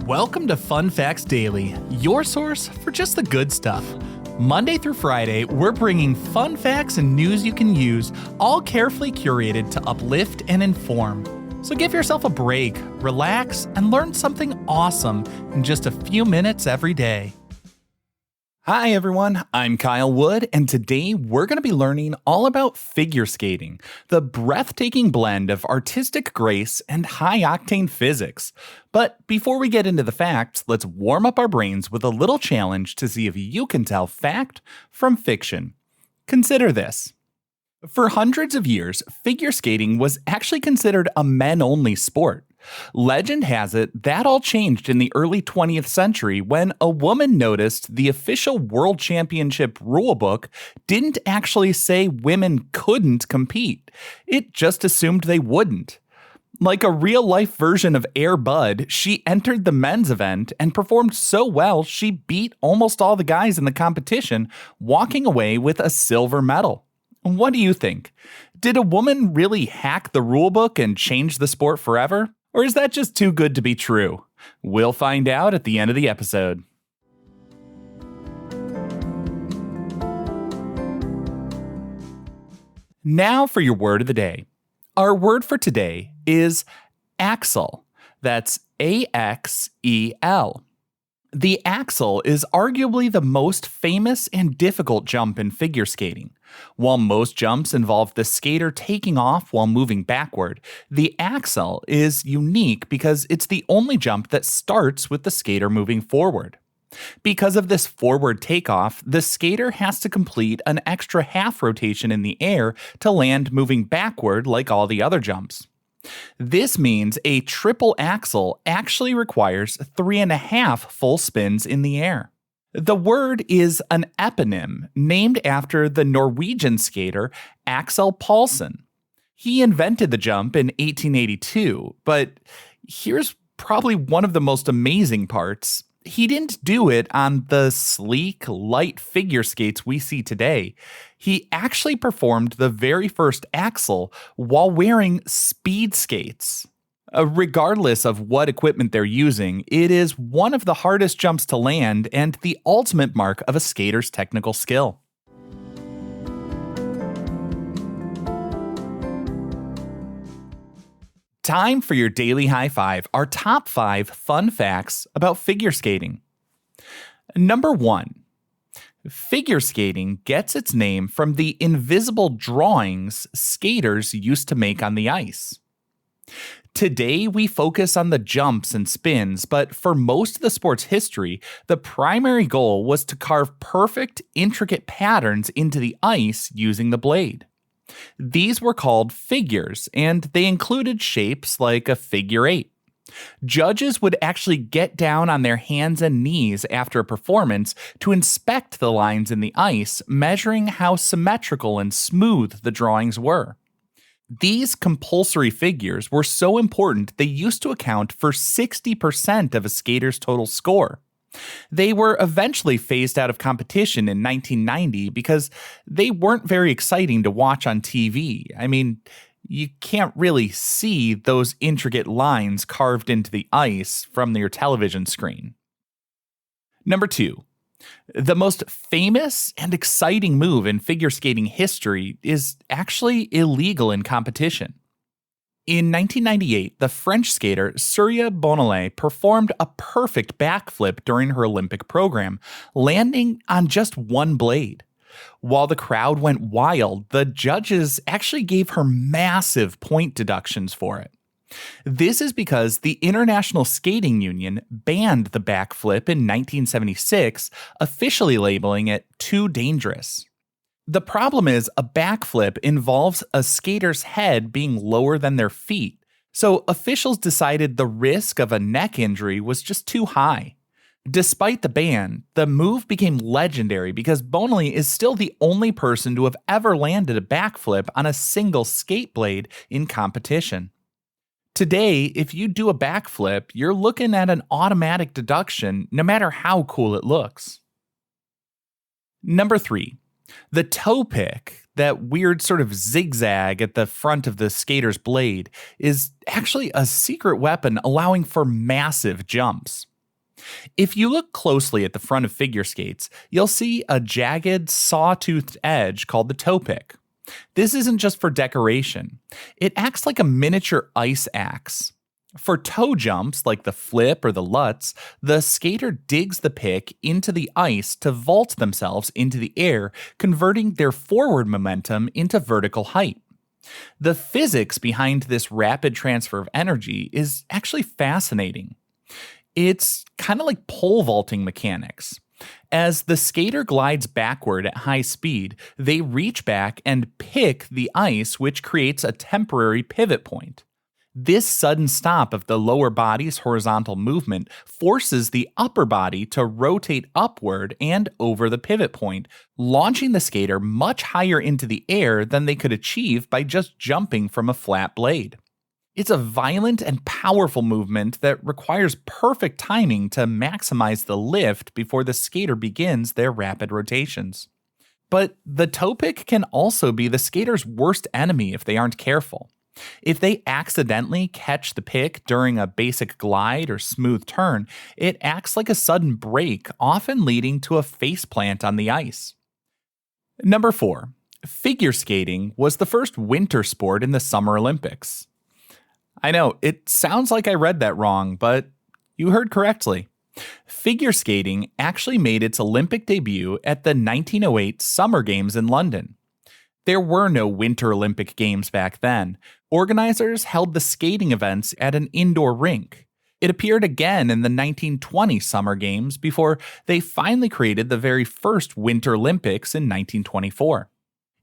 Welcome to Fun Facts Daily, your source for just the good stuff. Monday through Friday, we're bringing fun facts and news you can use, all carefully curated to uplift and inform. So give yourself a break, relax, and learn something awesome in just a few minutes every day. Hi everyone, I'm Kyle Wood, and today we're going to be learning all about figure skating, the breathtaking blend of artistic grace and high-octane physics. But before we get into the facts, let's warm up our brains with a little challenge to see if you can tell fact from fiction. Consider this. For hundreds of years, figure skating was actually considered a men-only sport. Legend has it that all changed in the early 20th century when a woman noticed the official World Championship rulebook didn't actually say women couldn't compete. It just assumed they wouldn't. Like a real-life version of Air Bud, she entered the men's event and performed so well she beat almost all the guys in the competition, walking away with a silver medal. What do you think? Did a woman really hack the rulebook and change the sport forever? Or is that just too good to be true? We'll find out at the end of the episode. Now for your word of the day. Our word for today is Axel. That's A-X-E-L. The axel is arguably the most famous and difficult jump in figure skating. While most jumps involve the skater taking off while moving backward, the axel is unique because it's the only jump that starts with the skater moving forward. Because of this forward takeoff, the skater has to complete an extra half rotation in the air to land moving backward like all the other jumps. This means a triple axel actually requires 3.5 full spins in the air. The word is an eponym named after the Norwegian skater Axel Paulsen. He invented the jump in 1882, but here's probably one of the most amazing parts. He didn't do it on the sleek, light figure skates we see today. He actually performed the very first axel while wearing speed skates. Regardless of what equipment they're using, it is one of the hardest jumps to land and the ultimate mark of a skater's technical skill. Time for your daily high five, our top 5 fun facts about figure skating. Number 1. Figure skating gets its name from the invisible drawings skaters used to make on the ice. Today, we focus on the jumps and spins, but for most of the sport's history, the primary goal was to carve perfect, intricate patterns into the ice using the blade. These were called figures, and they included shapes like a figure 8. Judges would actually get down on their hands and knees after a performance to inspect the lines in the ice, measuring how symmetrical and smooth the drawings were. These compulsory figures were so important they used to account for 60% of a skater's total score. They were eventually phased out of competition in 1990 because they weren't very exciting to watch on TV. I mean, you can't really see those intricate lines carved into the ice from your television screen. Number 2. The most famous and exciting move in figure skating history is actually illegal in competition. In 1998, the French skater Surya Bonellet performed a perfect backflip during her Olympic program, landing on just one blade. While the crowd went wild, the judges actually gave her massive point deductions for it. This is because the International Skating Union banned the backflip in 1976, officially labeling it too dangerous. The problem is a backflip involves a skater's head being lower than their feet, so officials decided the risk of a neck injury was just too high. Despite the ban, the move became legendary because Bonelli is still the only person to have ever landed a backflip on a single skate blade in competition. Today, if you do a backflip, you're looking at an automatic deduction no matter how cool it looks. Number 3. The toe pick, that weird sort of zigzag at the front of the skater's blade, is actually a secret weapon allowing for massive jumps. If you look closely at the front of figure skates, you'll see a jagged, saw-toothed edge called the toe pick. This isn't just for decoration. It acts like a miniature ice axe. For toe jumps, like the flip or the lutz, the skater digs the pick into the ice to vault themselves into the air, converting their forward momentum into vertical height. The physics behind this rapid transfer of energy is actually fascinating. It's kind of like pole vaulting mechanics. As the skater glides backward at high speed, they reach back and pick the ice, which creates a temporary pivot point. This sudden stop of the lower body's horizontal movement forces the upper body to rotate upward and over the pivot point, launching the skater much higher into the air than they could achieve by just jumping from a flat blade. It's a violent and powerful movement that requires perfect timing to maximize the lift before the skater begins their rapid rotations. But the toe pick can also be the skater's worst enemy if they aren't careful. If they accidentally catch the pick during a basic glide or smooth turn, it acts like a sudden brake, often leading to a faceplant on the ice. Number 4. Figure skating was the first winter sport in the Summer Olympics. I know, it sounds like I read that wrong, but you heard correctly. Figure skating actually made its Olympic debut at the 1908 Summer Games in London. There were no Winter Olympic Games back then. Organizers held the skating events at an indoor rink. It appeared again in the 1920 Summer Games before they finally created the very first Winter Olympics in 1924.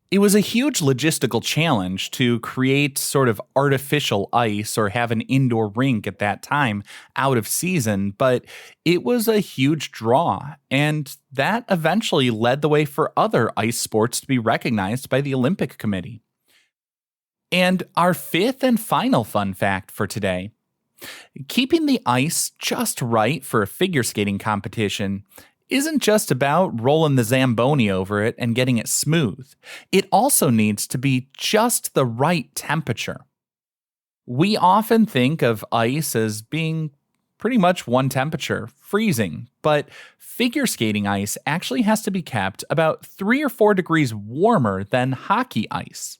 It was a huge logistical challenge to create sort of artificial ice or have an indoor rink at that time out of season, but it was a huge draw, and that eventually led the way for other ice sports to be recognized by the Olympic Committee. And our fifth and final fun fact for today: keeping the ice just right for a figure skating competition isn't just about rolling the Zamboni over it and getting it smooth. It also needs to be just the right temperature. We often think of ice as being pretty much one temperature, freezing, but figure skating ice actually has to be kept about 3 or 4 degrees warmer than hockey ice.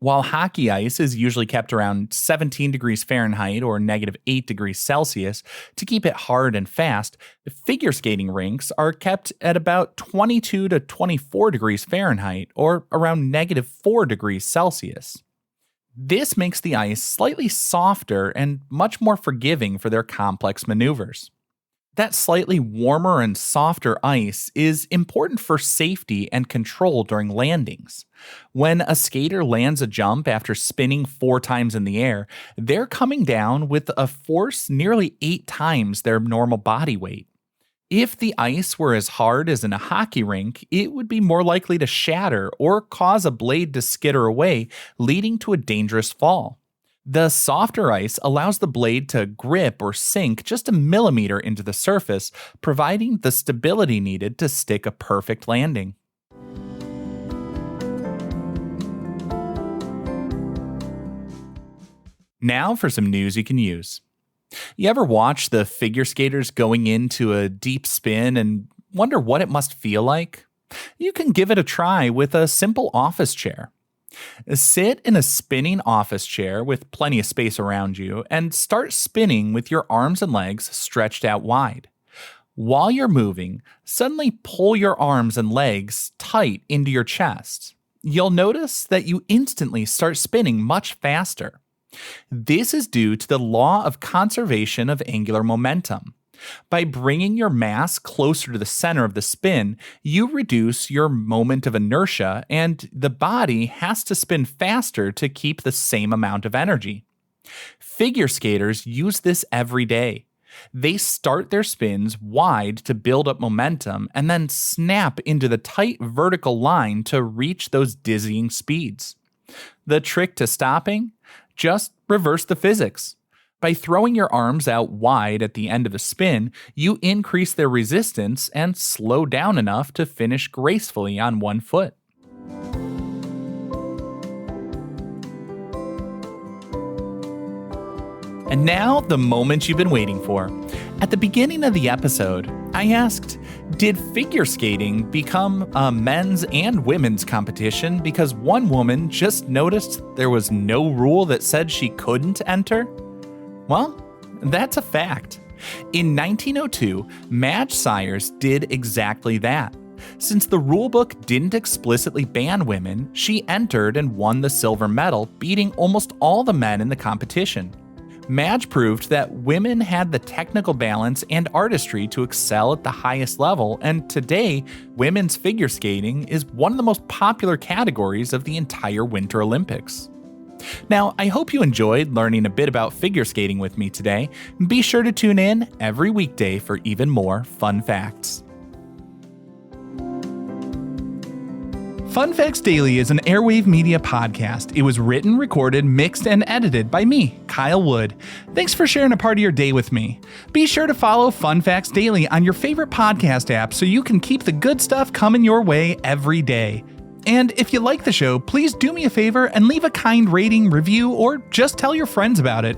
While hockey ice is usually kept around 17 degrees Fahrenheit or -8 degrees Celsius to keep it hard and fast, figure skating rinks are kept at about 22 to 24 degrees Fahrenheit or around -4 degrees Celsius. This makes the ice slightly softer and much more forgiving for their complex maneuvers. That slightly warmer and softer ice is important for safety and control during landings. When a skater lands a jump after spinning 4 times in the air, they're coming down with a force nearly 8 times their normal body weight. If the ice were as hard as in a hockey rink, it would be more likely to shatter or cause a blade to skitter away, leading to a dangerous fall. The softer ice allows the blade to grip or sink just a millimeter into the surface, providing the stability needed to stick a perfect landing. Now for some news you can use. You ever watch the figure skaters going into a deep spin and wonder what it must feel like? You can give it a try with a simple office chair. Sit in a spinning office chair with plenty of space around you and start spinning with your arms and legs stretched out wide. While you're moving, suddenly pull your arms and legs tight into your chest. You'll notice that you instantly start spinning much faster. This is due to the law of conservation of angular momentum. By bringing your mass closer to the center of the spin, you reduce your moment of inertia, and the body has to spin faster to keep the same amount of energy. Figure skaters use this every day. They start their spins wide to build up momentum and then snap into the tight vertical line to reach those dizzying speeds. The trick to stopping? Just reverse the physics. By throwing your arms out wide at the end of a spin, you increase their resistance and slow down enough to finish gracefully on one foot. And now, the moment you've been waiting for. At the beginning of the episode, I asked, did figure skating become a men's and women's competition because one woman just noticed there was no rule that said she couldn't enter? Well, that's a fact. In 1902, Madge Sayers did exactly that. Since the rulebook didn't explicitly ban women, she entered and won the silver medal, beating almost all the men in the competition. Madge proved that women had the technical balance and artistry to excel at the highest level, and today, women's figure skating is one of the most popular categories of the entire Winter Olympics. Now, I hope you enjoyed learning a bit about figure skating with me today. Be sure to tune in every weekday for even more fun facts. Fun Facts Daily is an Airwave Media podcast. It was written, recorded, mixed, and edited by me, Kyle Wood. Thanks for sharing a part of your day with me. Be sure to follow Fun Facts Daily on your favorite podcast app so you can keep the good stuff coming your way every day. And if you like the show, please do me a favor and leave a kind rating, review, or just tell your friends about it.